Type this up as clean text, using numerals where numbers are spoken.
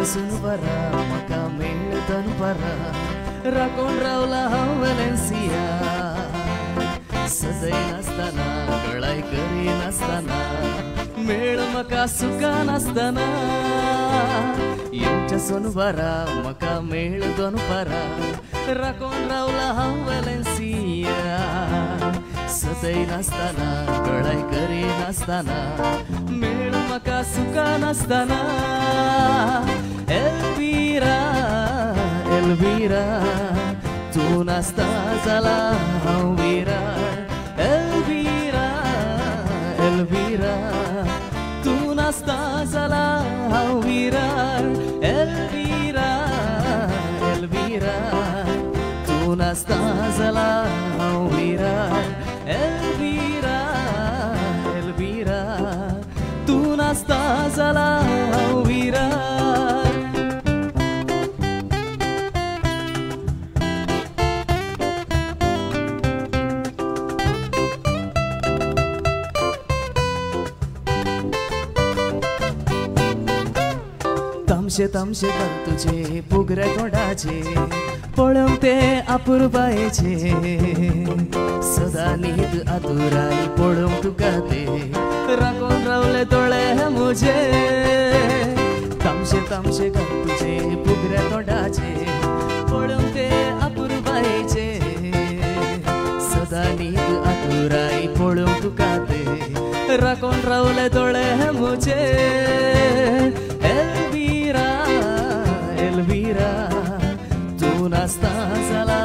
पासून बरा म्हाका मेळ दनपारा राखून रावला हांव वेलेन्सिया सजय नासतना गळाय करी नासतना मेळ म्हाका सुका नासतना येवच्या सोनवारा म्हाका मेळ दनपारा राखून रावला हांव वेलेन्सिया सजय नासतना गळाय करी नासतना मेळ म्हाका सुका नासतना एल्विरा एल्विरा तू नासता जाला हांव विराळ एल्विरा एल्विरा तू नासता जाला हांव विराळ एल्विरा एल्विरा तू नासता जाला हांव विराळ एल्विरा एल्विरा तू नासता जाला हांव विराळ तामशे तामशे कर तुझे पुगरे तोंडाचे पळोवंक ते अपुरबायेचे सदा न्हीद आतुराई पळोवंक तुका ते राखून रावले दोळे म्हजे तामशे तामशे कर तुझे पुगरे तोंडाचे पळोवंक ते अपुरबायेचे सदा न्हीद आतुराई पळोवंक तुका ते राखून रावले दोळे म्हजे एल्विरा एल्विरा तू नासता जाला